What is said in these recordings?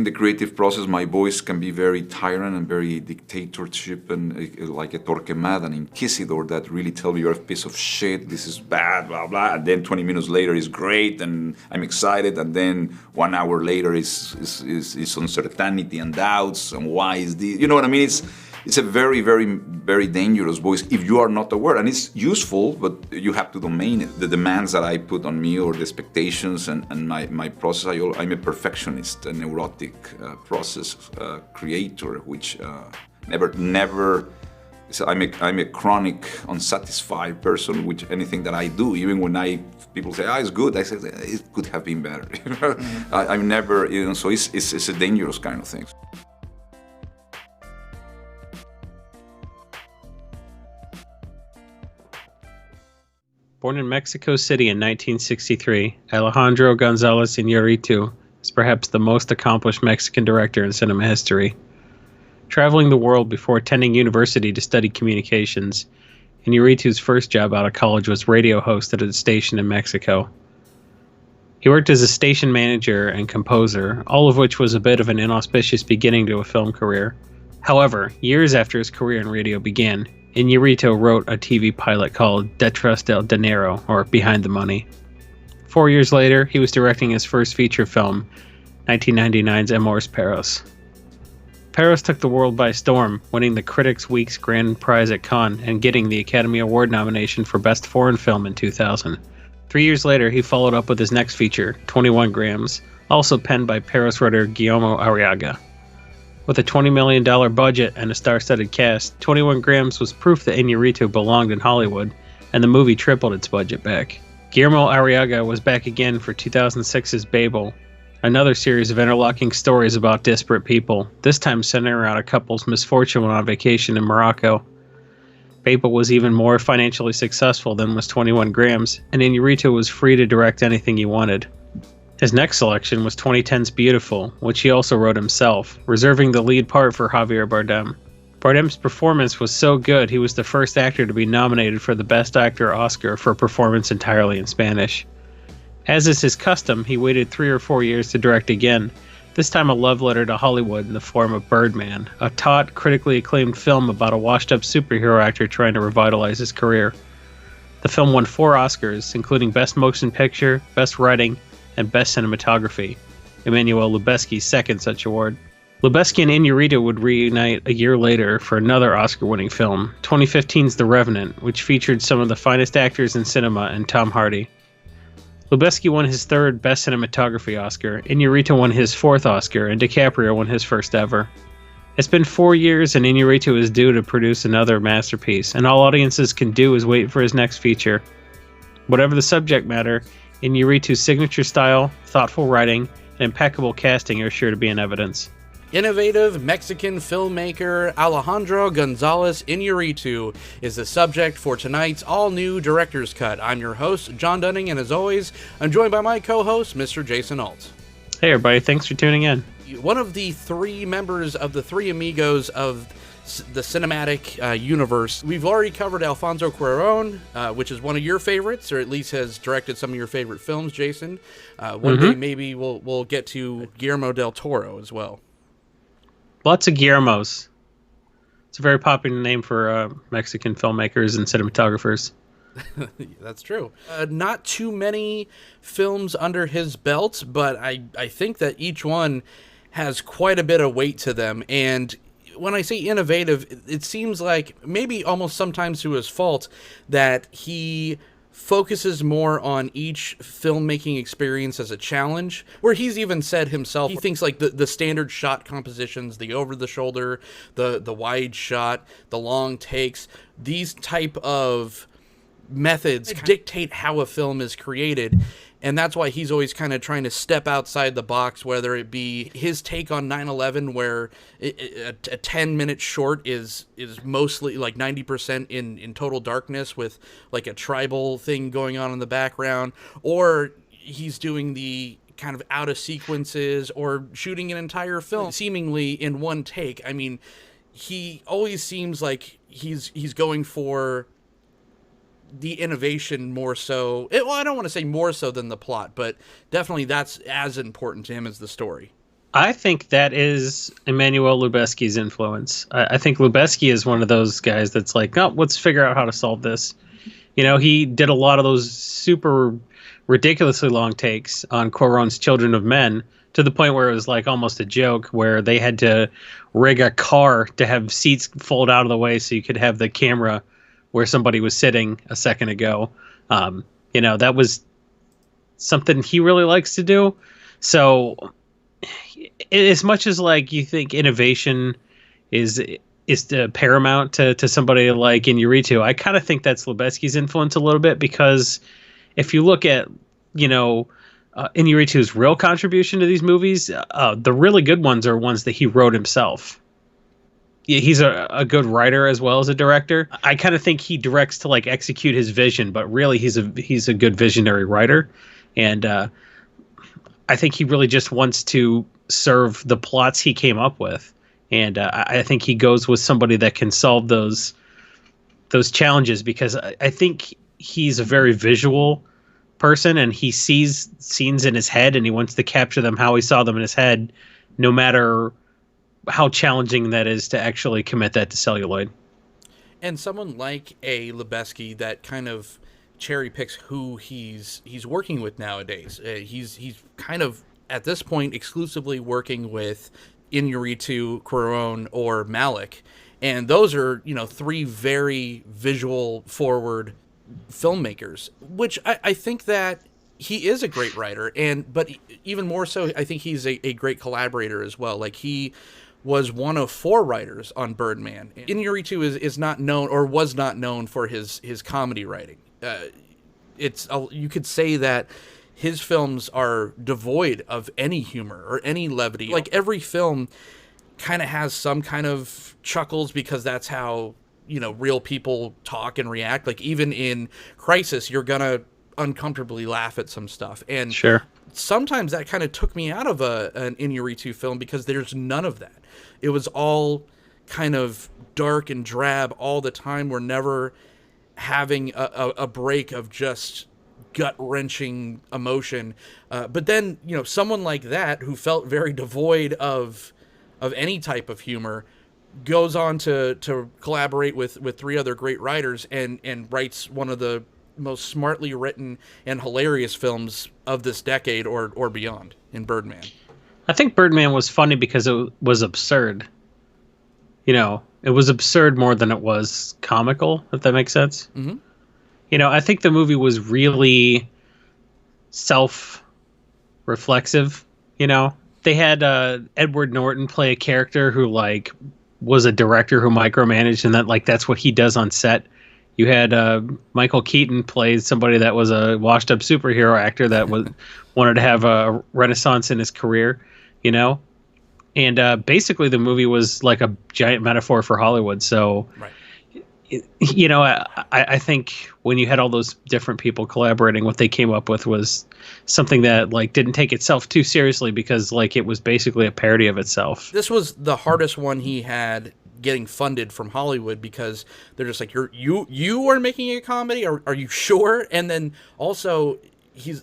the creative process, my voice can be very tyrant and very dictatorship and like a Torquemada, an inquisitor that really tell me you're a piece of shit, this is bad, blah, blah. And then 20 minutes later is great and I'm excited. And then 1 hour later is uncertainty and doubts and why is this? You know what I mean? It's a very, very, very dangerous voice if you are not aware. And it's useful, but you have to domain it. The demands that I put on me or the expectations and my process, I'm a perfectionist, a neurotic process creator, which never. So I'm a chronic, unsatisfied person with anything that I do. Even when people say, it's good, I say, it could have been better. I'm never, so it's a dangerous kind of thing. Born in Mexico City in 1963, Alejandro González Iñárritu is perhaps the most accomplished Mexican director in cinema history. Traveling the world before attending university to study communications, Iñárritu's first job out of college was radio host at a station in Mexico. He worked as a station manager and composer, all of which was a bit of an inauspicious beginning to a film career. However, years after his career in radio began, Iñárritu wrote a TV pilot called Detrás del Dinero, or Behind the Money. 4 years later, he was directing his first feature film, 1999's Ammores Perros. Perros took the world by storm, winning the Critics' Week's Grand Prize at Cannes and getting the Academy Award nomination for Best Foreign Film in 2000. 3 years later, he followed up with his next feature, 21 Grams, also penned by Perros writer Guillermo Arriaga. With a $20 million budget and a star-studded cast, 21 Grams was proof that Iñárritu belonged in Hollywood, and the movie tripled its budget back. Guillermo Arriaga was back again for 2006's Babel, another series of interlocking stories about disparate people, this time centering around a couple's misfortune while on vacation in Morocco. Babel was even more financially successful than was 21 Grams, and Iñárritu was free to direct anything he wanted. His next selection was 2010's Beautiful, which he also wrote himself, reserving the lead part for Javier Bardem. Bardem's performance was so good he was the first actor to be nominated for the Best Actor Oscar for a performance entirely in Spanish. As is his custom, he waited 3 or 4 years to direct again, this time a love letter to Hollywood in the form of Birdman, a taut, critically acclaimed film about a washed-up superhero actor trying to revitalize his career. The film won 4 Oscars, including Best Motion Picture, Best Writing, and Best Cinematography, Emmanuel Lubezki's second such award. Lubezki and Iñárritu would reunite a year later for another Oscar-winning film, 2015's The Revenant, which featured some of the finest actors in cinema and Tom Hardy. Lubezki won his 3rd Best Cinematography Oscar, Iñárritu won his 4th Oscar, and DiCaprio won his first ever. It's been 4 years and Iñárritu is due to produce another masterpiece, and all audiences can do is wait for his next feature. Whatever the subject matter, Iñárritu's signature style, thoughtful writing, and impeccable casting are sure to be in evidence. Innovative Mexican filmmaker Alejandro González Iñárritu is the subject for tonight's all-new Director's Cut. I'm your host, Jon Dunning, and as always, I'm joined by my co-host, Mr. Jason Alt. Hey everybody, thanks for tuning in. One of the 3 members of the 3 amigos of the cinematic universe. We've already covered Alfonso Cuarón, which is one of your favorites, or at least has directed some of your favorite films, Jason. One day maybe we'll get to Guillermo del Toro as well. Lots of Guillermos. It's a very popular name for Mexican filmmakers and cinematographers. That's true. Not too many films under his belt, but I think that each one has quite a bit of weight to them. And when I say innovative, it seems like maybe almost sometimes to his fault that he focuses more on each filmmaking experience as a challenge, where he's even said himself, he thinks like the standard shot compositions, the over-the-shoulder, the wide shot, the long takes, these type of methods dictate how a film is created. And that's why he's always kind of trying to step outside the box, whether it be his take on 9/11, where a 10-minute short is mostly like 90% in total darkness with like a tribal thing going on in the background, or he's doing the kind of out of sequences or shooting an entire film seemingly in one take. I mean, he always seems like he's going for the innovation more so. Well, I don't want to say more so than the plot, but definitely that's as important to him as the story. I think that is Emmanuel Lubezki's influence. I think Lubezki is one of those guys that's like, oh, let's figure out how to solve this. You know, he did a lot of those super ridiculously long takes on Cuarón's Children of Men, to the point where it was like almost a joke, where they had to rig a car to have seats fold out of the way so you could have the camera where somebody was sitting a second ago. You know, that was something he really likes to do. So as much as like you think innovation is paramount to somebody like Iñárritu, I kind of think that's Lubezki's influence a little bit, because if you look at, you know, Iñárritu's real contribution to these movies, the really good ones are ones that he wrote himself. He's a good writer as well as a director. I kind of think he directs to like execute his vision, but really he's a good visionary writer, and I think he really just wants to serve the plots he came up with, and I think he goes with somebody that can solve those challenges, because I think he's a very visual person, and he sees scenes in his head and he wants to capture them how he saw them in his head, no matter how challenging that is to actually commit that to celluloid. And someone like a Lubezki that kind of cherry picks who he's working with nowadays. He's kind of at this point exclusively working with Iñárritu, Cuarón, or Malick, and those are, you know, three very visual forward filmmakers, which I think that he is a great writer, but even more so, I think he's a great collaborator as well. Like, he was one of 4 writers on Birdman. Iñárritu is not known, or was not known, for his comedy writing. You could say that his films are devoid of any humor or any levity. Like, every film kind of has some kind of chuckles, because that's how, you know, real people talk and react. Like, even in Crisis, you're gonna uncomfortably laugh at some stuff, and sure, sometimes that kind of took me out of an Iñárritu film, because there's none of that. It was all kind of dark and drab all the time. We're never having a break of just gut-wrenching emotion. But then, you know, someone like that, who felt very devoid of any type of humor, goes on to collaborate with 3 other great writers, and writes one of the most smartly written and hilarious films of this decade or beyond, in Birdman. I think Birdman was funny because it was absurd. You know, it was absurd more than it was comical, if that makes sense. Mm-hmm. You know, I think the movie was really self-reflexive. You know, they had Edward Norton play a character who, like, was a director who micromanaged, and that's what he does on set. You had Michael Keaton play somebody that was a washed-up superhero actor that wanted to have a renaissance in his career, you know? And basically the movie was like a giant metaphor for Hollywood. So, right. You know, I think when you had all those different people collaborating, what they came up with was something that, like, didn't take itself too seriously, because, like, it was basically a parody of itself. This was the hardest one he had getting funded from Hollywood, because they're just like, you are making a comedy? Are you sure? And then also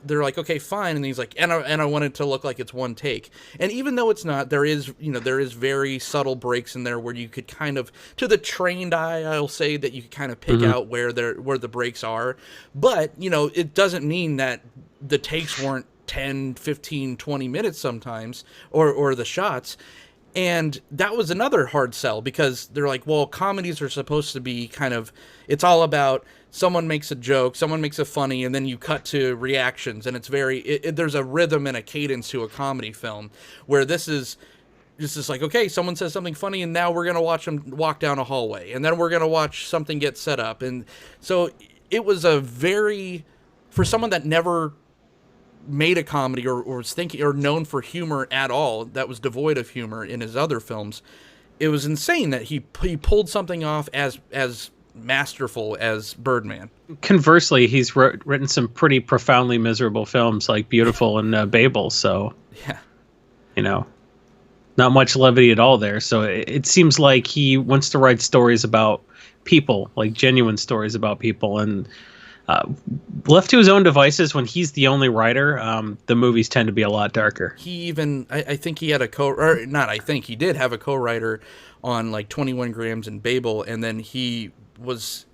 they're like, okay, fine. And he's like, and I want it to look like it's one take. And even though it's not, there is very subtle breaks in there where you could kind of, to the trained eye, I'll say that you could kind of pick out where the breaks are. But, you know, it doesn't mean that the takes weren't 10, 15, 20 minutes sometimes, or the shots. And that was another hard sell, because they're like, well, comedies are supposed to be kind of, it's all about someone makes a joke, someone makes it funny, and then you cut to reactions. And it's there's a rhythm and a cadence to a comedy film, where this is just like, okay, someone says something funny, and now we're going to watch them walk down a hallway, and then we're going to watch something get set up. And so it was for someone that never made a comedy or was thinking or known for humor at all, that was devoid of humor in his other films, it was insane that he pulled something off as masterful as Birdman. Conversely, he's written some pretty profoundly miserable films like Beautiful and Babel, so yeah, you know, not much levity at all there. So it seems like he wants to write stories about people, like genuine stories about people, and Left to his own devices, when he's the only writer, the movies tend to be a lot darker. He even, I think he had a or not, I think he did have a co-writer on like 21 Grams and Babel, and then he was,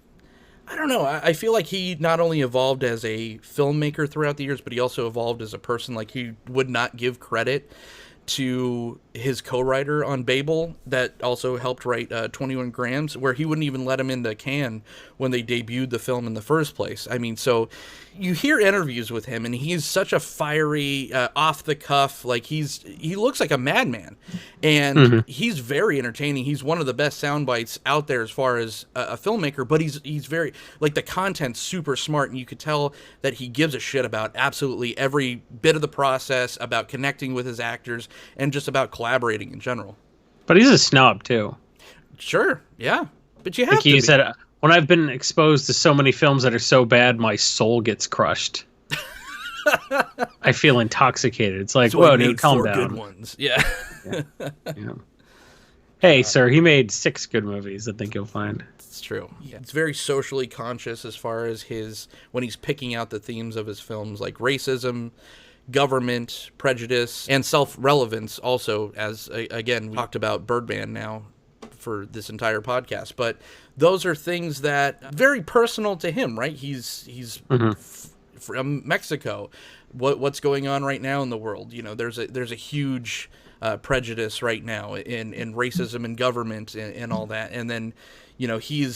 I don't know, I feel like he not only evolved as a filmmaker throughout the years, but he also evolved as a person. Like, he would not give credit to his co-writer on Babel that also helped write 21 Grams, where he wouldn't even let him into Cannes when they debuted the film in the first place. I mean, so you hear interviews with him, and he's such a fiery, off the cuff, like he looks like a madman, and he's very entertaining. He's one of the best sound bites out there as far as a filmmaker, but he's very, like, the content's super smart, and you could tell that he gives a shit about absolutely every bit of the process, about connecting with his actors, and just about collaborating in general. But he's a snob too. Sure, yeah, but you have like to. He said, when I've been exposed to so many films that are so bad, my soul gets crushed. I feel intoxicated. It's like, whoa, dude, calm down. Good ones, yeah. Yeah. Hey, sir, he made 6 good movies. I think you'll find. It's true. Yeah. It's very socially conscious as far as when he's picking out the themes of his films, like racism, government, prejudice, and self-relevance also, as, again, we talked about Birdman now for this entire podcast. But those are things that very personal to him, right? He's from Mexico. What's going on right now in the world? You know, there's a huge prejudice right now in racism and government and all that. And then, you know, he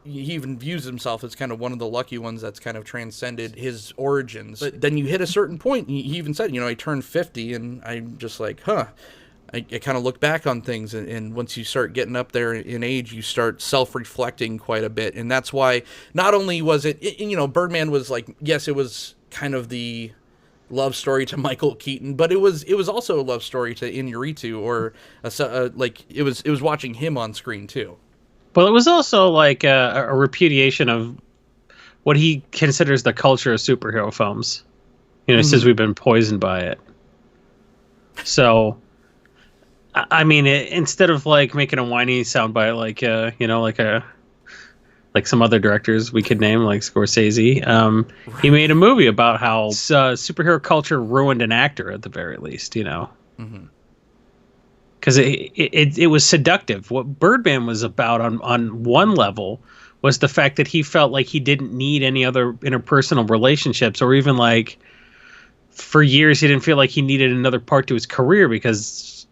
even views himself as kind of one of the lucky ones that's kind of transcended his origins. But then you hit a certain point, and he even said, you know, I turned 50, and I'm just like, I kind of look back on things, and once you start getting up there in age, you start self-reflecting quite a bit. And that's why not only was it, you know, Birdman was like, yes, it was kind of the love story to Michael Keaton, but it was also a love story to Iñárritu, or like it was watching him on screen too. Well, it was also like a repudiation of what he considers the culture of superhero films. You know, says we've been poisoned by it. So, I mean, instead of like making a whiny soundbite, like you know, like some other directors we could name, like Scorsese, he made a movie about how superhero culture ruined an actor at the very least. You know. Because it was seductive. What Birdman was about on one level was the fact that he felt like he didn't need any other interpersonal relationships, or even like for years he didn't feel like he needed another part to his career, because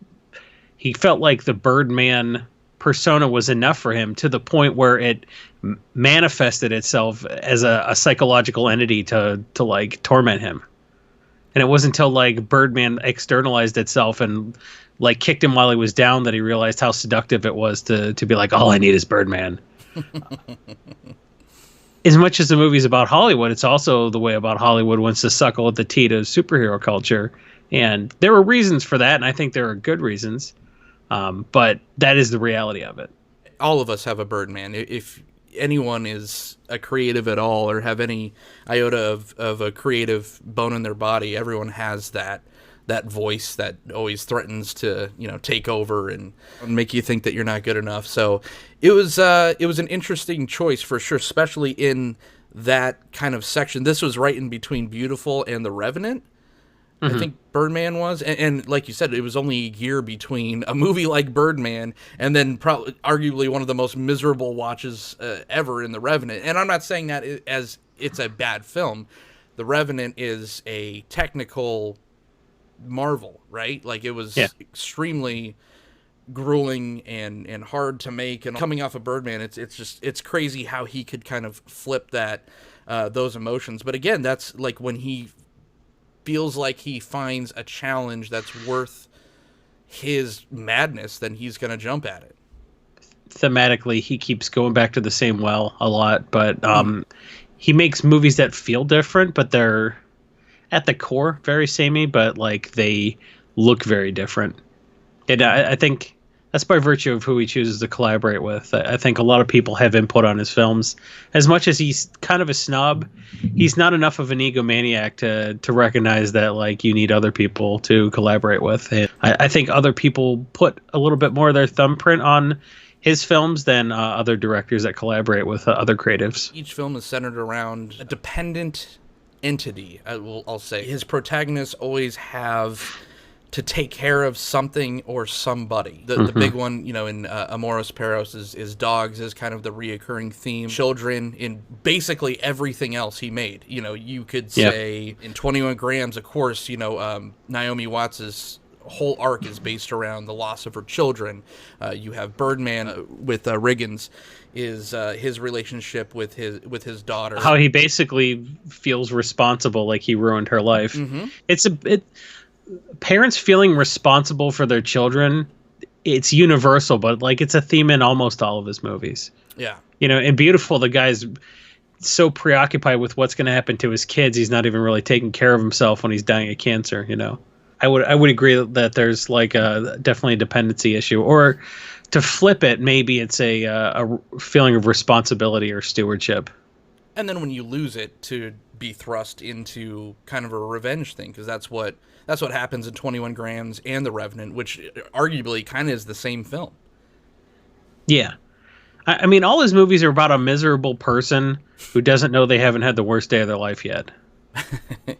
he felt like the Birdman persona was enough for him, to the point where it manifested itself as a psychological entity to like torment him. And it wasn't until like Birdman externalized itself and like kicked him while he was down that he realized how seductive it was to be like, all I need is Birdman. As much as the movie's about Hollywood, it's also the way about Hollywood wants to suckle at the teat of superhero culture. And there were reasons for that, and I think there are good reasons. But that is the reality of it. All of us have a Birdman. If anyone is a creative at all, or have any iota of a creative bone in their body, everyone has that voice that always threatens to, you know, take over and make you think that you're not good enough. So it was an interesting choice for sure, especially in that kind of section. This was right in between Beautiful and The Revenant. I think Birdman was, and like you said, it was only a year between a movie like Birdman and then probably arguably one of the most miserable watches ever in The Revenant. And I'm not saying that as it's a bad film. The Revenant is a technical marvel, right? Like, it was extremely grueling and hard to make. And coming off of Birdman, it's crazy how he could kind of flip those emotions. But again, that's like when he feels like he finds a challenge that's worth his madness, then he's going to jump at it. Thematically, he keeps going back to the same well a lot, but he makes movies that feel different, but they're at the core very samey, but like they look very different. And I think that's by virtue of who he chooses to collaborate with. I think a lot of people have input on his films. As much as he's kind of a snob, he's not enough of an egomaniac to recognize that like you need other people to collaborate with. And I think other people put a little bit more of their thumbprint on his films than other directors that collaborate with other creatives. Each film is centered around a dependent entity, I'll say. His protagonists always have to take care of something or somebody. The big one, you know, in Ammores Perros is dogs is kind of the reoccurring theme. Children in basically everything else he made. You know, you could say in 21 Grams, of course, you know, Naomi Watts's whole arc is based around the loss of her children. You have Birdman with Riggins is his relationship with his daughter. How he basically feels responsible, like he ruined her life. Parents feeling responsible for their children, it's universal, but like it's a theme in almost all of his movies. Yeah. You know, in Beautiful, the guy's so preoccupied with what's going to happen to his kids, he's not even really taking care of himself when he's dying of cancer, you know. I would agree that there's like definitely a dependency issue, or to flip it, maybe it's a feeling of responsibility or stewardship. And then when you lose it, to be thrust into kind of a revenge thing, because that's what happens in 21 Grams and The Revenant, which arguably kind of is the same film. Yeah. I mean, all his movies are about a miserable person who doesn't know they haven't had the worst day of their life yet.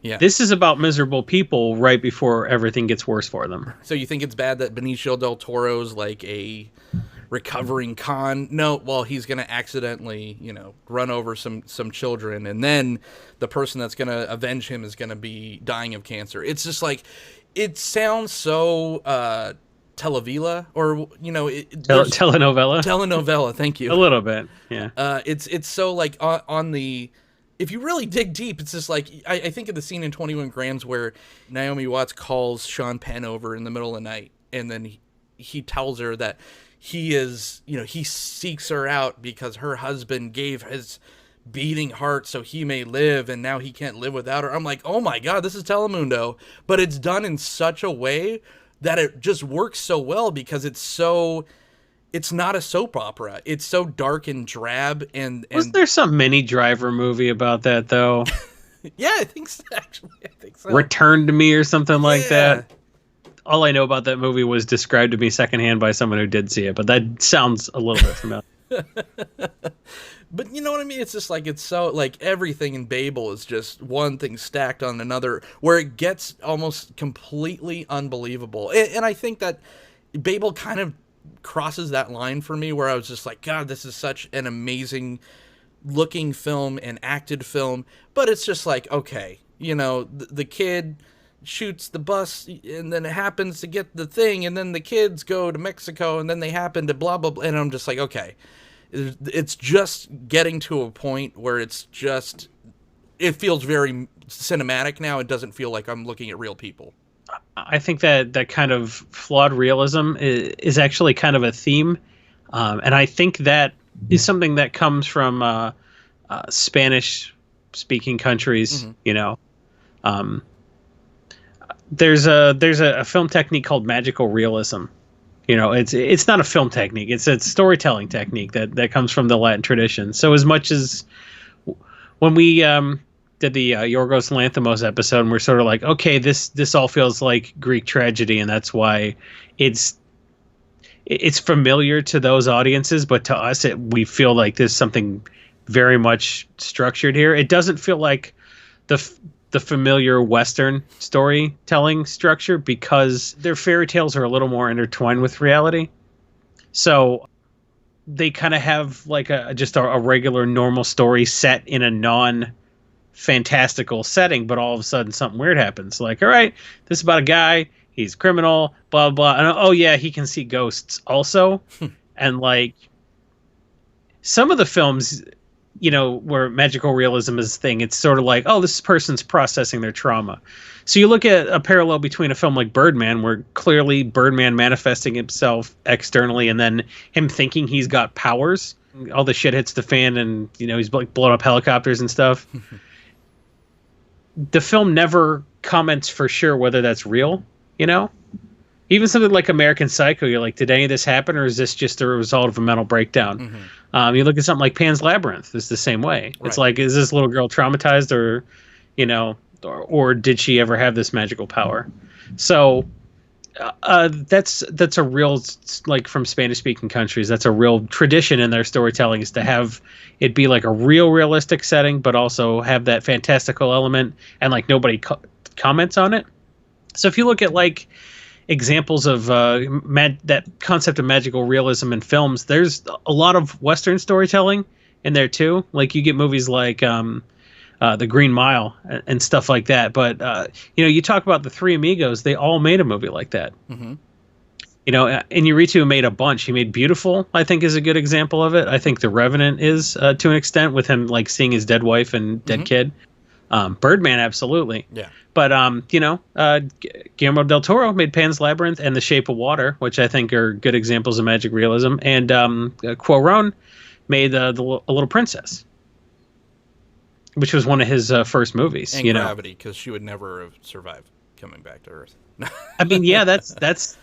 Yeah. This is about miserable people right before everything gets worse for them. So you think it's bad that Benicio del Toro's like a recovering con? No, well, he's going to accidentally, you know, run over some children, and then the person that's going to avenge him is going to be dying of cancer. It's just like, it sounds so telenovela, or, you know, telenovela. Thank you. A little bit, yeah. It's so like on the. If you really dig deep, it's just like, I think of the scene in 21 Grams where Naomi Watts calls Sean Penn over in the middle of the night, and then he tells her that he is, you know, he seeks her out because her husband gave his beating heart so he may live, and now he can't live without her. I'm like, oh my God, this is Telemundo. But it's done in such a way that it just works so well, because it's not a soap opera. It's so dark and drab. And was there some Minnie Driver movie about that, though? Yeah, I think so, actually. I think so. Return to Me or something like that. All I know about that movie was described to me secondhand by someone who did see it, but that sounds a little bit familiar. But you know what I mean? It's just like, it's so, like, everything in Babel is just one thing stacked on another, where it gets almost completely unbelievable. And I think that Babel kind of crosses that line for me, where I was just like, God, this is such an amazing looking film and acted film, but it's just like, okay, you know, the kid shoots the bus, and then it happens to get the thing, and then the kids go to Mexico, and then they happen to blah blah blah, and I'm just like, okay, it's just getting to a point where it feels very cinematic now. It doesn't feel like I'm looking at real people. I think that kind of flawed realism is actually kind of a theme. And I think that is something that comes from Spanish-speaking countries, you know. There's a film technique called magical realism. You know, it's not a film technique. It's a storytelling technique that comes from the Latin tradition. So as much as when we did the Yorgos Lanthimos episode, and we're sort of like, okay, this all feels like Greek tragedy, and that's why it's familiar to those audiences, but to us, we feel like there's something very much structured here. It doesn't feel like the familiar Western storytelling structure, because their fairy tales are a little more intertwined with reality. So they kind of have like just a regular normal story set in a non-fantastical setting, but all of a sudden something weird happens. Like, all right, this is about a guy, he's a criminal, blah, blah, and oh yeah, he can see ghosts also. And like some of the films, you know, where magical realism is a thing, it's sort of like, oh, this person's processing their trauma. So you look at a parallel between a film like Birdman, where clearly Birdman manifesting himself externally, and then him thinking he's got powers. All the shit hits the fan, and, you know, he's like blowing up helicopters and stuff. The film never comments for sure whether that's real, you know? Even something like American Psycho, you're like, did any of this happen, or is this just a result of a mental breakdown? You look at something like Pan's Labyrinth, it's the same way. Right. It's like, is this little girl traumatized, or, you know, or did she ever have this magical power? So That's a real, like, from Spanish speaking countries, that's a real tradition in their storytelling, is to have it be like a real realistic setting, but also have that fantastical element, and like nobody comments on it. So if you look at like examples of that concept of magical realism in films, there's a lot of Western storytelling in there too. Like you get movies like The Green Mile and stuff like that. But you talk about the Three Amigos; they all made a movie like that. Mm-hmm. Iñárritu made a bunch. He made Beautiful, I think, is a good example of it. I think The Revenant is to an extent, with him like seeing his dead wife and dead kid. Birdman, absolutely. Yeah. But Guillermo del Toro made Pan's Labyrinth and The Shape of Water, which I think are good examples of magic realism. And Cuarón made A Little Princess, which was one of his first movies. And Gravity, because she would never have survived coming back to Earth. I mean, yeah, that's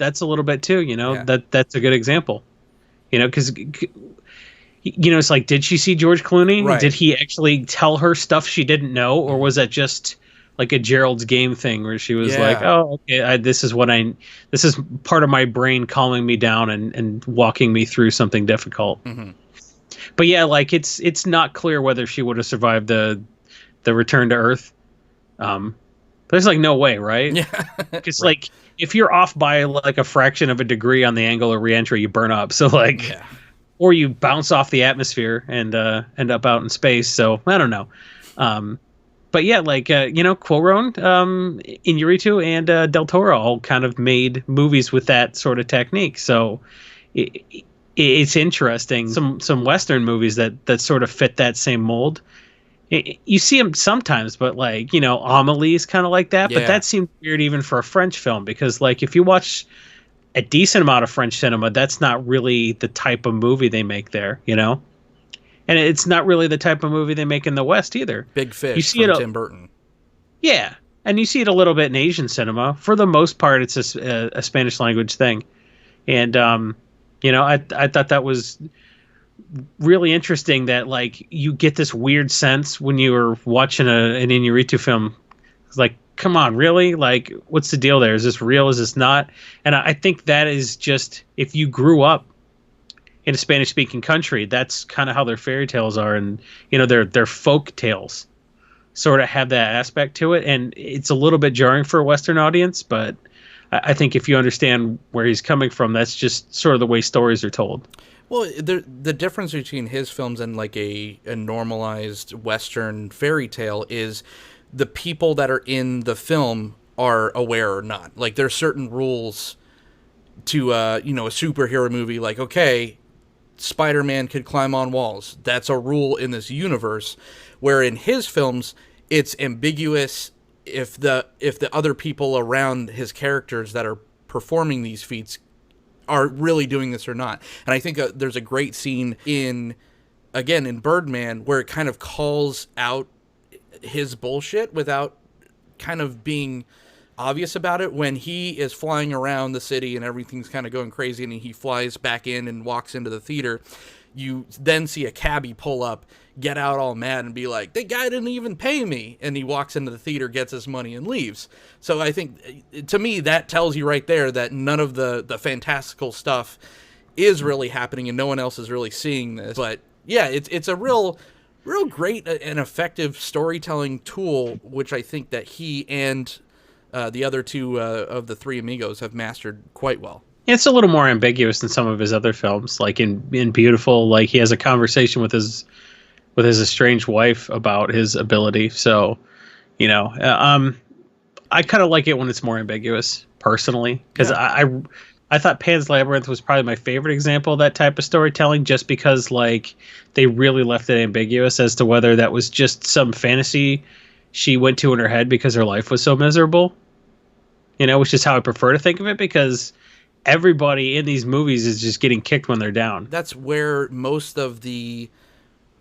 a little bit too. Yeah. That's a good example. Because it's like, did she see George Clooney? Right. Did he actually tell her stuff she didn't know, or was that just like a Gerald's Game thing where she was like, "Oh, okay, this is part of my brain calming me down and walking me through something difficult." Mm-hmm. But yeah, like it's not clear whether she would have survived the return to Earth. There's like no way, right? Yeah. Because like if you're off by like a fraction of a degree on the angle of reentry, you burn up. So like. Yeah. Or you bounce off the atmosphere and end up out in space. So I don't know. But yeah, like, Cuarón, Iñárritu, and Del Toro all kind of made movies with that sort of technique. So it's interesting. Some Western movies that sort of fit that same mold. You see them sometimes, but like, Amélie is kind of like that. Yeah. But that seemed weird even for a French film, because like if you watch a decent amount of French cinema, that's not really the type of movie they make there, and it's not really the type of movie they make in the West either. Big Fish, you see from it Tim Burton. Yeah, and you see it a little bit in Asian cinema. For the most part, it's a Spanish language thing, and I thought that was really interesting that like you get this weird sense when you were watching an Iñárritu film. It's like, come on, really? Like, what's the deal there? Is this real? Is this not? And I think that is just, if you grew up in a Spanish-speaking country, that's kind of how their fairy tales are, and their folk tales sort of have that aspect to it, and it's a little bit jarring for a Western audience, but I think if you understand where he's coming from, that's just sort of the way stories are told. Well, the difference between his films and like a normalized Western fairy tale is the people that are in the film are aware or not. Like, there's certain rules to, a superhero movie. Like, okay, Spider-Man could climb on walls. That's a rule in this universe. Where in his films, it's ambiguous if the other people around his characters that are performing these feats are really doing this or not. And I think there's a great scene in Birdman where it kind of calls out his bullshit without kind of being obvious about it, when he is flying around the city and everything's kind of going crazy, and he flies back in and walks into the theater. You then see a cabbie pull up, get out all mad and be like, the guy didn't even pay me, and he walks into the theater, gets his money, and leaves. So I think, to me, that tells you right there that none of the fantastical stuff is really happening and no one else is really seeing this. But yeah, it's a real great and effective storytelling tool, which I think that he and the other two of the Three Amigos have mastered quite well. It's a little more ambiguous than some of his other films. Like in Beautiful, like he has a conversation with his estranged wife about his ability. So, I kind of like it when it's more ambiguous, personally, because I thought Pan's Labyrinth was probably my favorite example of that type of storytelling, just because like they really left it ambiguous as to whether that was just some fantasy she went to in her head because her life was so miserable, which is how I prefer to think of it, because everybody in these movies is just getting kicked when they're down. That's where most of the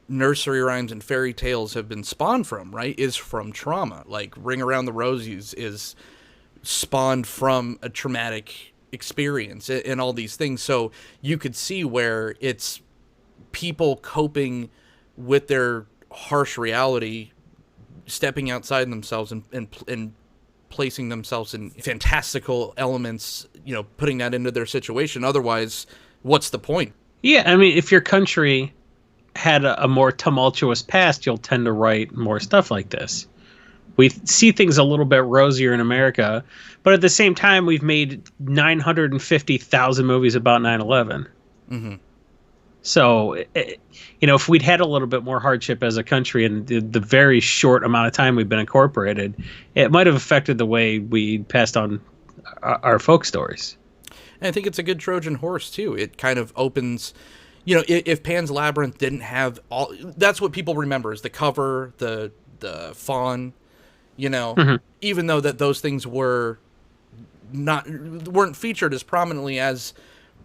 nursery rhymes and fairy tales have been spawned from, right? Is from trauma. Like Ring Around the Rosies is spawned from a traumatic experience and all these things. So you could see where it's people coping with their harsh reality, stepping outside themselves and placing themselves in fantastical elements, you know, putting that into their situation. Otherwise, what's the point? Yeah, I mean, if your country had a more tumultuous past, you'll tend to write more stuff like this. We see things a little bit rosier in America, but at the same time, we've made 950,000 movies about 9/11. Mm-hmm. So, you know, if we'd had a little bit more hardship as a country in the very short amount of time we've been incorporated, it might have affected the way we passed on our folk stories. And I think it's a good Trojan horse, too. It kind of opens, you know, if Pan's Labyrinth didn't have all, that's what people remember is the cover, the fawn, you know, mm-hmm. even though that those things weren't featured as prominently as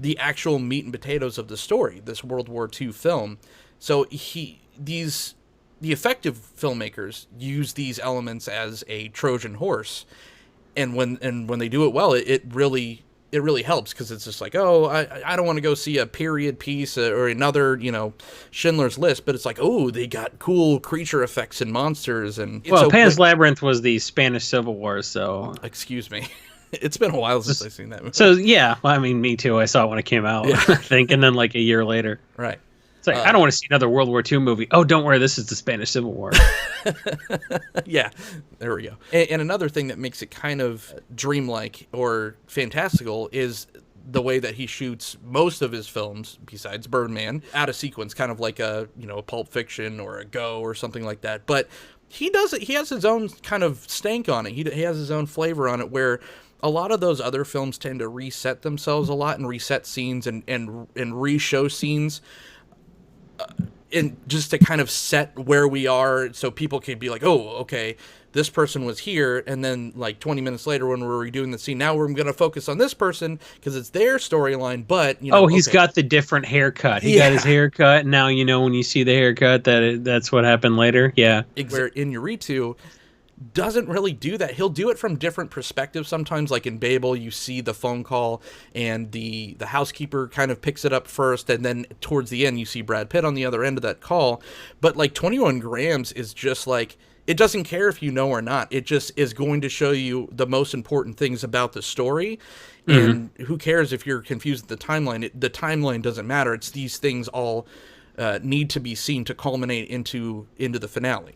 the actual meat and potatoes of the story, this World War II film. So the effective filmmakers use these elements as a Trojan horse, and when they do it well, it really helps, because it's just like, oh, I don't want to go see a period piece or another, you know, Schindler's List, but it's like, oh, they got cool creature effects and monsters. And well, Pan's Labyrinth was the Spanish Civil War, so excuse me. It's been a while since I've seen that movie. So, yeah, well, I mean, me too. I saw it when it came out, I think, and then like a year later. Right. It's like, I don't want to see another World War II movie. Oh, don't worry, this is the Spanish Civil War. Yeah, there we go. And another thing that makes it kind of dreamlike or fantastical is the way that he shoots most of his films, besides Birdman, out of sequence, kind of like a Pulp Fiction or a Go or something like that. But he does it. He has his own kind of stank on it. He has his own flavor on it, where a lot of those other films tend to reset themselves a lot and reset scenes and re-show scenes, and just to kind of set where we are, so people can be like, oh, okay, this person was here, and then like 20 minutes later when we're redoing the scene, now we're going to focus on this person because it's their storyline. But he's got the different haircut. He got his haircut, and now when you see the haircut, that's what happened later. Yeah, where Iñárritu doesn't really do that. He'll do it from different perspectives sometimes. Like in Babel, you see the phone call and the housekeeper kind of picks it up first, and then towards the end you see Brad Pitt on the other end of that call. But like 21 Grams is just like, it doesn't care if you know or not. It just is going to show you the most important things about the story. Mm-hmm. And who cares if you're confused at the timeline? The timeline doesn't matter. It's these things all need to be seen to culminate into the finale.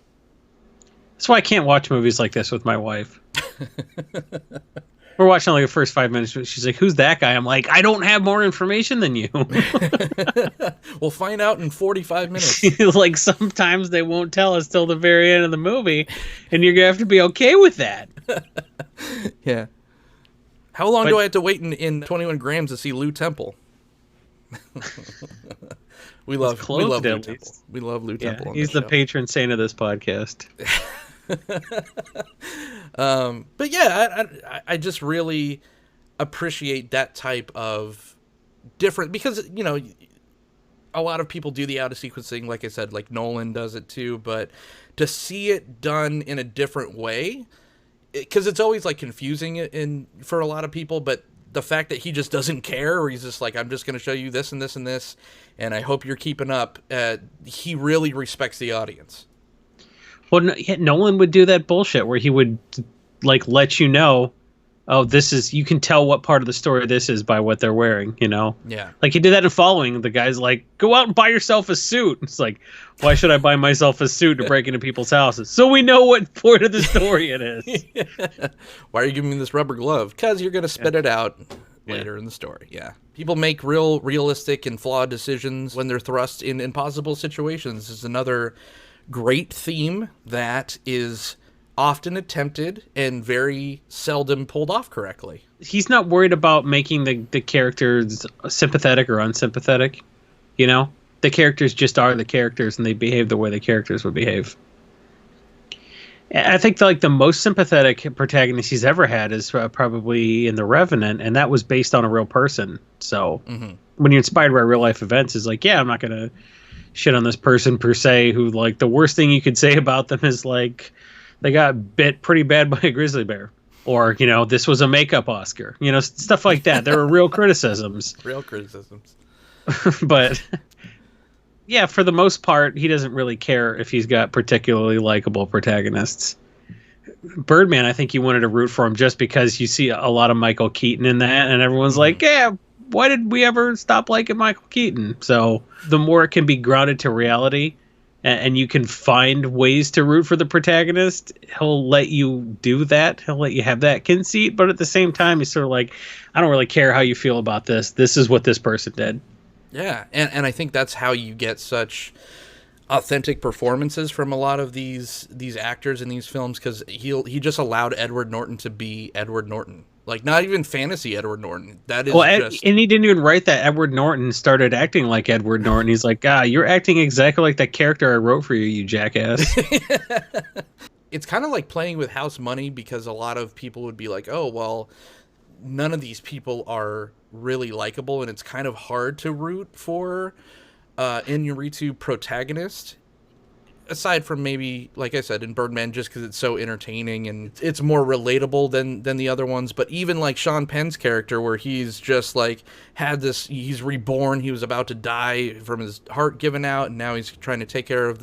That's why I can't watch movies like this with my wife. We're watching like the first 5 minutes. She's like, who's that guy? I'm like, I don't have more information than you. We'll find out in 45 minutes. Like, sometimes they won't tell us till the very end of the movie, and you're going to have to be okay with that. Yeah. How long do I have to wait in 21 Grams to see Lou Temple? We love Lou Temple. We love Lou Temple. He's the patron saint of this podcast. But yeah, I just really appreciate that type of different, because a lot of people do the out of sequencing, like I said, like Nolan does it too, but to see it done in a different way, because it's always like confusing for a lot of people, but the fact that he just doesn't care, or he's just like, I'm just going to show you this and this and this, and I hope you're keeping up. He really respects the audience. Well, Nolan would do that bullshit where he would like let you know, oh, this is, you can tell what part of the story this is by what they're wearing, Yeah. Like he did that in Following. The guy's like, go out and buy yourself a suit. It's like, why should I buy myself a suit to break into people's houses? So we know what point of the story it is. Yeah. Why are you giving me this rubber glove? Because you're going to spit it out later in the story. Yeah. People make realistic and flawed decisions when they're thrust in impossible situations. This is another great theme that is often attempted and very seldom pulled off correctly. He's not worried about making the characters sympathetic or unsympathetic. The characters just are the characters, and they behave the way the characters would behave. I think the most sympathetic protagonist he's ever had is probably in The Revenant, and that was based on a real person. So when you're inspired by real life events, it's like, yeah, I'm not going to shit on this person per se, who like the worst thing you could say about them is like they got bit pretty bad by a grizzly bear, or this was a makeup Oscar, stuff like that. There are real criticisms. But yeah, for the most part, he doesn't really care if he's got particularly likable protagonists. Birdman, I think you wanted to root for him just because you see a lot of Michael Keaton in that, and everyone's like, yeah, why did we ever stop liking Michael Keaton? So the more it can be grounded to reality, and you can find ways to root for the protagonist, he'll let you do that. He'll let you have that conceit, but at the same time, he's sort of like, I don't really care how you feel about this. This is what this person did. Yeah, and I think that's how you get such authentic performances from a lot of these actors in these films, because he just allowed Edward Norton to be Edward Norton. Like, not even fantasy Edward Norton. That is just... And he didn't even write that. Edward Norton started acting like Edward Norton. He's like, you're acting exactly like that character I wrote for you, you jackass. It's kind of like playing with house money, because a lot of people would be like, oh, well, none of these people are really likable, and it's kind of hard to root for Iñárritu protagonist. Aside from maybe, like I said, in Birdman, just because it's so entertaining and it's more relatable than the other ones. But even like Sean Penn's character, where he's just like had this, he's reborn, he was about to die from his heart given out, and now he's trying to take care of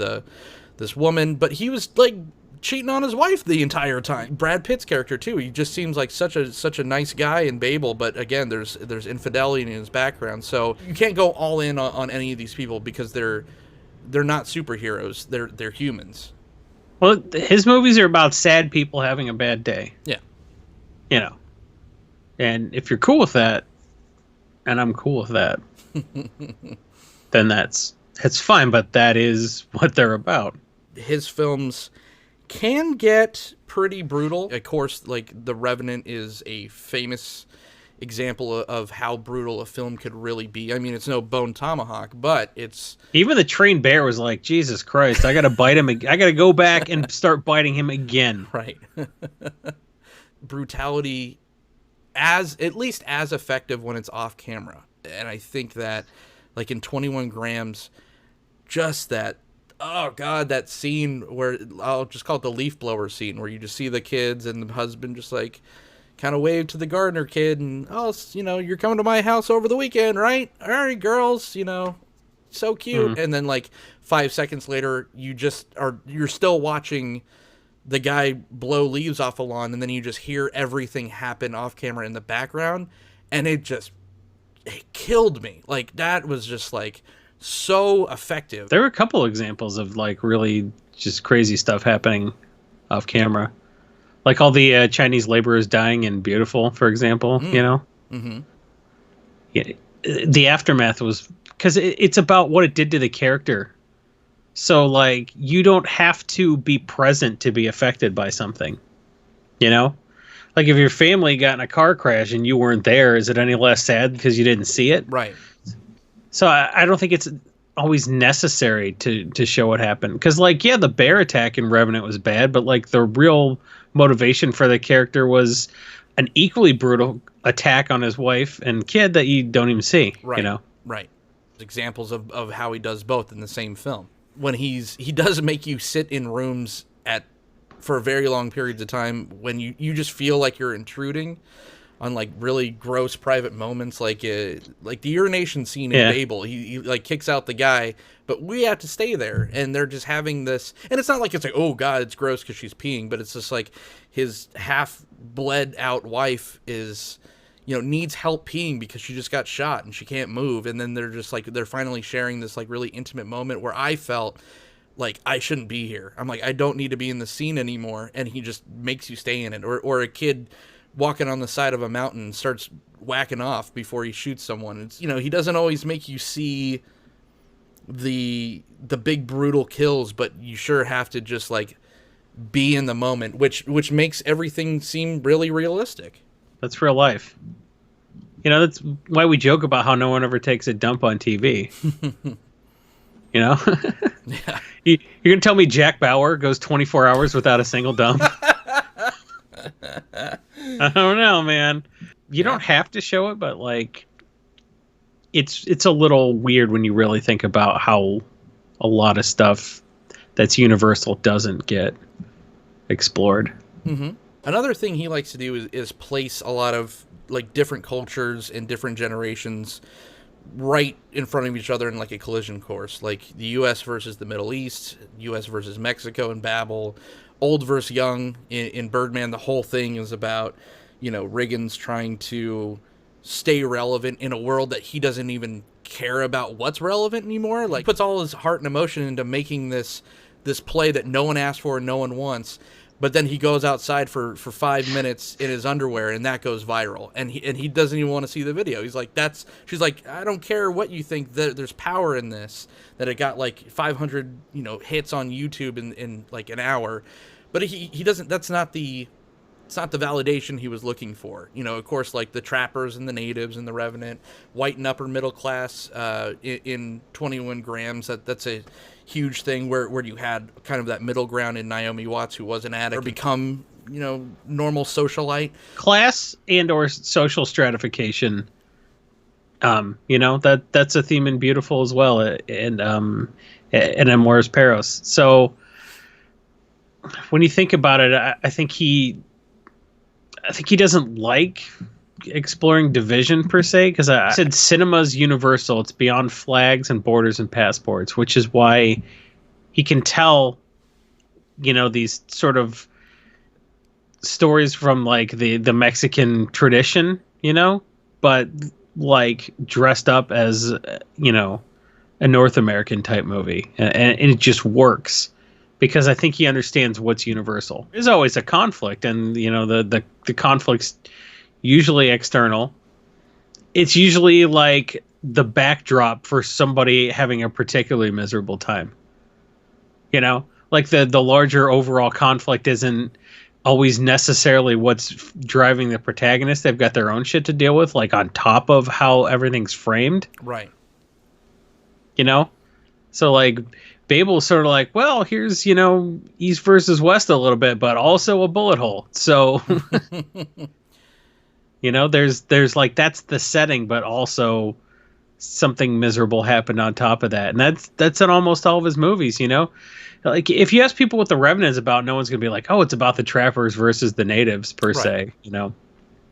this woman. But he was like cheating on his wife the entire time. Brad Pitt's character too, he just seems like such a nice guy in Babel, but again, there's infidelity in his background. So you can't go all in on any of these people, because they're not superheroes. They're humans. Well, his movies are about sad people having a bad day. Yeah. You know. And if you're cool with that, and I'm cool with that, then that's fine, but that is what they're about. His films can get pretty brutal. Of course, like The Revenant is a famous example of how brutal a film could really be. I mean, it's no Bone Tomahawk, but it's... Even the trained bear was like, Jesus Christ, I gotta bite him. I gotta go back and start biting him again. Right. Brutality, at least as effective when it's off camera. And I think that, like in 21 Grams, just that, oh God, that scene where, I'll just call it the leaf blower scene, where you just see the kids and the husband just like kind of wave to the gardener kid, and, oh, you're coming to my house over the weekend, right? All right, girls, so cute. And then like 5 seconds later, you're still watching the guy blow leaves off a lawn, and then you just hear everything happen off camera in the background, and it killed me. Like, that was just like so effective. There were a couple examples of like really just crazy stuff happening off camera. Like all the Chinese laborers dying in Beautiful, for example, Mm-hmm. Yeah, the aftermath was... Because it's about what it did to the character. So, like, you don't have to be present to be affected by something, Like, if your family got in a car crash and you weren't there, is it any less sad because you didn't see it? Right. So I don't think it's always necessary to show what happened. Because, like, yeah, the bear attack in Revenant was bad, but, like, the real motivation for the character was an equally brutal attack on his wife and kid that you don't even see, Right. Right. Examples of how he does both in the same film. When he does make you sit in rooms for very long periods of time when you just feel like you're intruding on like really gross private moments, like the urination scene in Babel. He like kicks out the guy, but we have to stay there, and they're just having this, and it's not like it's like, oh God, it's gross because she's peeing, but it's just like his half bled out wife is, needs help peeing because she just got shot and she can't move, and then they're finally sharing this like really intimate moment where I felt like I shouldn't be here. I'm like, I don't need to be in the scene anymore, and he just makes you stay in it. Or a kid walking on the side of a mountain starts whacking off before he shoots someone. It's, he doesn't always make you see the big brutal kills, but you sure have to just like be in the moment, which makes everything seem really realistic. That's real life. That's why we joke about how no one ever takes a dump on TV. Yeah. You're going to tell me Jack Bauer goes 24 hours without a single dump? I don't know, man. You don't have to show it, but like it's a little weird when you really think about how a lot of stuff that's universal doesn't get explored. Mm-hmm. Another thing he likes to do is place a lot of like different cultures and different generations right in front of each other in like a collision course, like the U.S. versus the Middle East, U.S. versus Mexico in Babel, old versus young in Birdman. The whole thing is about, Riggins trying to stay relevant in a world that he doesn't even care about what's relevant anymore. Like, puts all his heart and emotion into making this play that no one asked for and no one wants. But then he goes outside for 5 minutes in his underwear, and that goes viral. And he doesn't even want to see the video. He's like, she's like, I don't care what you think. There's power in this. That it got like 500 hits on YouTube in like an hour. But he doesn't. It's not the validation he was looking for. Of course, like the trappers and the natives and the Revenant, white and upper middle class in 21 grams. That's a huge thing where you had kind of that middle ground in Naomi Watts, who was an addict, or become, normal socialite. Class and or social stratification. That's a theme in Beautiful as well, and Ammores Perros. So when you think about it, I think he doesn't like exploring division per se, because I said cinema's universal. It's beyond flags and borders and passports, which is why he can tell, these sort of stories from like the Mexican tradition, but like dressed up as, a North American type movie. And it just works because I think he understands what's universal. There's always a conflict, and, the conflict's usually external. It's usually like the backdrop for somebody having a particularly miserable time. Like the larger overall conflict isn't always necessarily what's driving the protagonist. They've got their own shit to deal with, like on top of how everything's framed. Right. So like Babel's sort of like, well, here's, East versus West a little bit, but also a bullet hole. So there's like, that's the setting, but also something miserable happened on top of that. And that's in almost all of his movies, Like, if you ask people what The Revenant is about, no one's going to be like, oh, it's about the trappers versus the natives, per se, And